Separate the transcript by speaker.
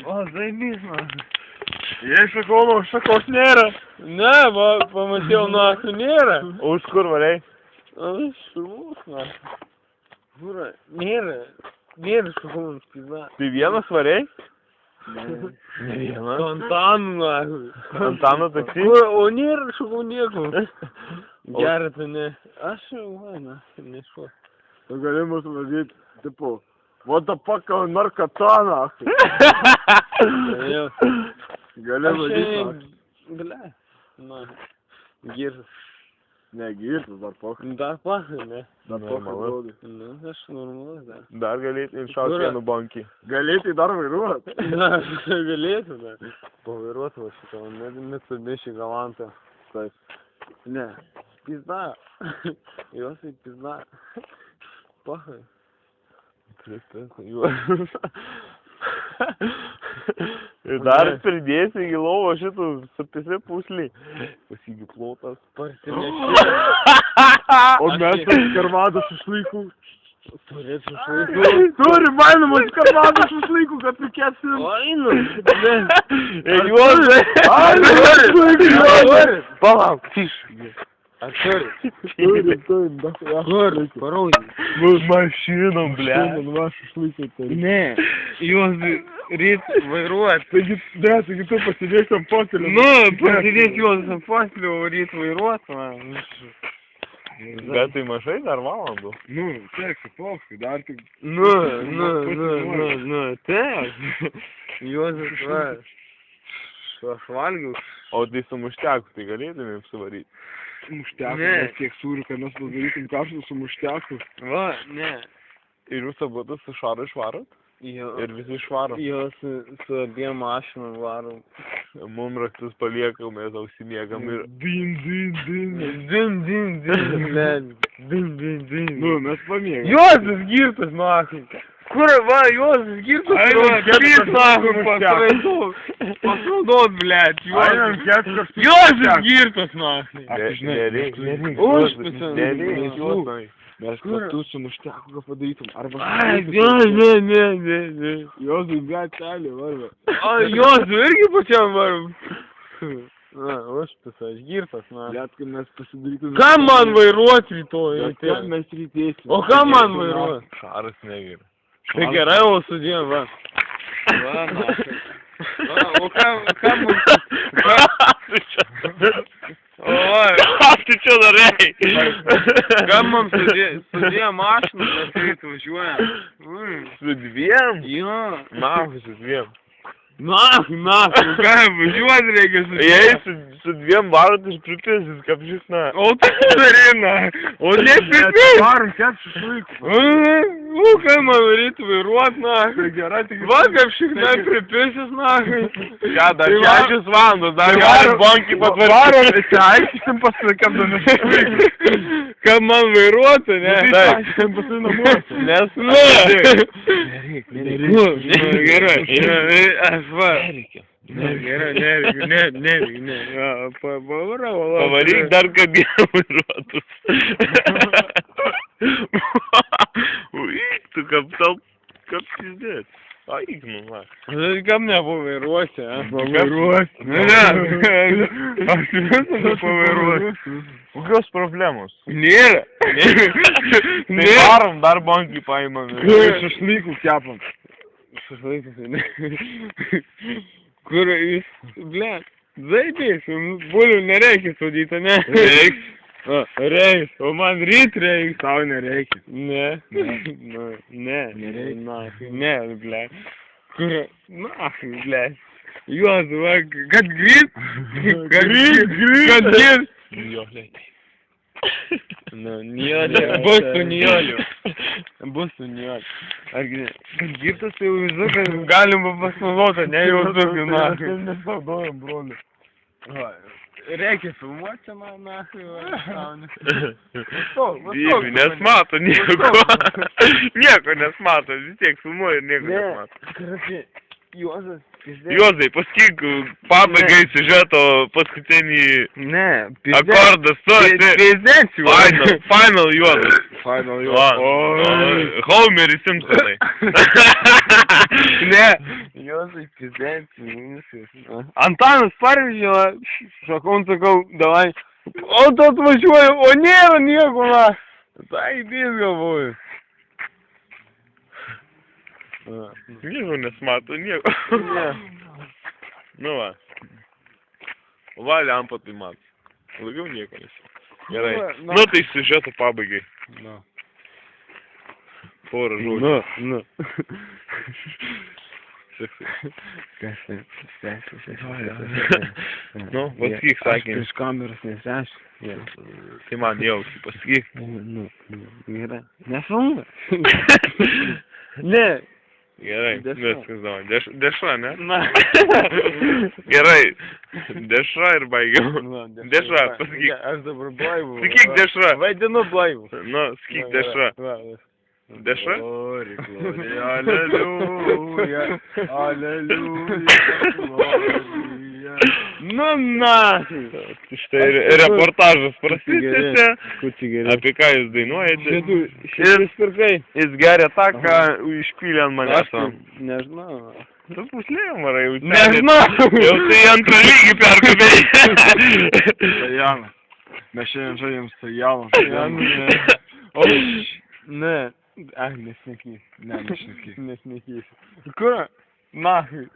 Speaker 1: O, zaibys, man.
Speaker 2: Jei sakau, nu, šakos nėra.
Speaker 1: Ne, va, pamačiau, nahu, nėra.
Speaker 2: O už kur variai?
Speaker 1: Aš šurmus, nahu. Būra, nėra. Nėra šurmus, pizda.
Speaker 2: Tai vienas variai?
Speaker 1: Ne.
Speaker 2: Ne vienas.
Speaker 1: Su Antanu, nahu.
Speaker 2: Antano taksi?
Speaker 1: O nėra šurmų nieko. Gerai, tai ne. Aš jau, na, nešuo.
Speaker 2: Tu gali mus vadyti, tipo, what the fuck, narkotana.
Speaker 1: Jau.
Speaker 2: Gali vadyti.
Speaker 1: Ble. Na, girtas.
Speaker 2: Ne, girtas, dar pokai.
Speaker 1: Dar pakai, ne.
Speaker 2: Dar pokai.
Speaker 1: Nu, aš normalus dar.
Speaker 2: Dar galėtum šauti vienu bankį. Galėtum dar vairuoti.
Speaker 1: Na, galėtų dar. Pavairuoti va šitą, Mitsubishi Galantą.
Speaker 2: Taip.
Speaker 1: Ne, pizda. Jos į pizda. Pakai.
Speaker 2: Ir dar pridėsi į lovą šitų sapisi puslį. Pasigi plotas.
Speaker 1: Parsinešti.
Speaker 2: O mes tas karvadas išlaikų.
Speaker 1: Turėtų šlaikų.
Speaker 2: Turi, mainamas karvadas išlaikų, kad pikėsi.
Speaker 1: Ainu.
Speaker 2: Ir juozai. Ai,
Speaker 1: palauk, tiškai. Ar turi?
Speaker 2: Turim,
Speaker 1: Kur? Parodį.
Speaker 2: Mašinom, ble.
Speaker 1: Aš išlaikau tai. Ne, juos ryt vairuot.
Speaker 2: Taigi tu pasidėk ant fotelio.
Speaker 1: Nu, pasidėk juos ant fotelio, o ryt vairuot, man.
Speaker 2: Bet tai mažai dar valandų.
Speaker 1: Nu, tiek, paukštai, dar tik... Nu, tiek. Juozas, va. Aš valgiau.
Speaker 2: O tai su mušteku, tai galėtumėm suvaryti.
Speaker 1: Mušteku, nes tiek sūrių, kad mes padarytum kažką su mušteku. Va, ne.
Speaker 2: Ir jūs abudu su šaru išvarot?
Speaker 1: Jo.
Speaker 2: Ir visi išvaro?
Speaker 1: Jo, su abiem mašinom varom.
Speaker 2: Mum raktus paliekam, mes ausimiegam ir...
Speaker 1: Din.
Speaker 2: Nu, mes pamiegam.
Speaker 1: Juozas girtas, makai. Kur, va, Juozas girtas, pasraudot, blėt, Juozas girtas, makai.
Speaker 2: Nereik.
Speaker 1: Užpisa.
Speaker 2: Mes kartu su mušteku ką padarytum. Arba...
Speaker 1: Ai, ne.
Speaker 2: Jozui, blėt, telį, varva.
Speaker 1: O, Jozui irgi pačiam varom. Na, užpisa, aš girtas, na.
Speaker 2: Blėt, kad mes pasidarytum...
Speaker 1: Ką man vairuoti rytoj?
Speaker 2: Blėt, mes rytėsim.
Speaker 1: O ką man vairuoti?
Speaker 2: Šaras negerai.
Speaker 1: Tai gerai, o sudėjom, va. Va, matai. O ką mums...
Speaker 2: Tu čia darai?
Speaker 1: Ką mums sudėjom mašiną, mes ryt važiuojam.
Speaker 2: Su dviem?
Speaker 1: Jo.
Speaker 2: Nahu, su dviem.
Speaker 1: Na, ką važiuoti reikia su dviem?
Speaker 2: Jei su dviem varot iš pripėsis, kaip šis, na.
Speaker 1: O tai darina. O ne pripėsis.
Speaker 2: Varom, kiek šešlaikų.
Speaker 1: O, ką man ryt vairuot, na.
Speaker 2: Gerai, tik...
Speaker 1: Va, kaip šiknai pripėsis, na.
Speaker 2: Ja, dar 6 valandos, dar galim bankį patvarkyti. Tai aiškisim pasilikiam dar šešlaikų.
Speaker 1: Kad man vairuoti, ne?
Speaker 2: Tai aiškisim pasilikiam
Speaker 1: Nes, nu.
Speaker 2: Nereik.
Speaker 1: Gerai. Aš va. Nereikia. Ne.
Speaker 2: Pavaryk dar, kad jie vairuotus. Tu kaip pizdėt. Aik, nu, va.
Speaker 1: Kam nepavairuosi, a?
Speaker 2: Pavairuosi.
Speaker 1: Ne. Aš visą pavairuosi.
Speaker 2: Kokios problemos?
Speaker 1: Nėra.
Speaker 2: Tai varom, dar bankį paimam.
Speaker 1: Šašlykų kepam. Šašlykų, ne. Kur jūs, blėt, zaibės, bulių nereikia sudyti, ne?
Speaker 2: Reiks.
Speaker 1: Reiks, o man ryt reiks.
Speaker 2: Tau nereikia.
Speaker 1: Ne. Ne, blėt. Kur, blėt. Juos, va, kad grįt. Kad grįt.
Speaker 2: Nijolė.
Speaker 1: Nu, Nijolė. Bus su Nijolė. Argi, kad girtas tai jau visu, kad galim pasinaudoti, ne jau visu, na.
Speaker 2: Nesaudojam, broli.
Speaker 1: Reikia filmuoti, man, na.
Speaker 2: Nes mato nieko. Nieko nesmato, vis tiek filmuoja ir nieko nesmato.
Speaker 1: Juozas.
Speaker 2: Juozai, pasakyk pabaigai siužeto paskutinį
Speaker 1: Ne,
Speaker 2: akordą.
Speaker 1: Pizdėsiu.
Speaker 2: Final, Juozas. Faino jo.
Speaker 3: Homerį Simpsonai.
Speaker 1: Ne. Josai pizdenci, viskas. Antanas parvežė, sakau, davai. O tu atvažiuoji, o nėra nieko, na. Tai įdės galvoju.
Speaker 3: Nieko nesmato, nieko. Nu va. Va, lempa tai mato. Daugiau nieko nesi. Gerai. Nu tai siužeto pabaigai. Porą žodžių.
Speaker 1: Nu.
Speaker 3: Kas tai? Nu, pasakyk sakinį.
Speaker 1: Iš kameros neseškiu.
Speaker 3: Tai man jausi, pasakyk.
Speaker 1: Nu, gerai. Nefilmuoju. Ne.
Speaker 3: Gerai, viskas davai. Dešra, ne?
Speaker 1: Na.
Speaker 3: Gerai. Dešra ir baigiau. Dešra, pasakyk.
Speaker 1: Aš dabar blaivų.
Speaker 3: Sakyk dešra.
Speaker 1: Vaidinu blaivų.
Speaker 3: Nu, sakyk dešra. Dešra?
Speaker 2: Glory, glory, aleluja, aleluja, gloria.
Speaker 1: Nu, na.
Speaker 3: Štai reportažas prasidėse.
Speaker 1: Kučiai gerai.
Speaker 3: Apie ką jūs dainuojate?
Speaker 1: Šitus pirkai.
Speaker 3: Jis geria tą, ką išpylė ant manęs.
Speaker 1: Nežinau.
Speaker 3: Tu puslėjom, varai, jau
Speaker 1: Nežinau.
Speaker 3: Jau tai antrą lygį perkabėjai.
Speaker 2: Stojana. Mes šiandien žaidėm Stojaną.
Speaker 1: O, ne. Ai, nesnekysiu.
Speaker 2: Ne, nešnekėk.
Speaker 1: Nesnekysiu. Kur? Nahui.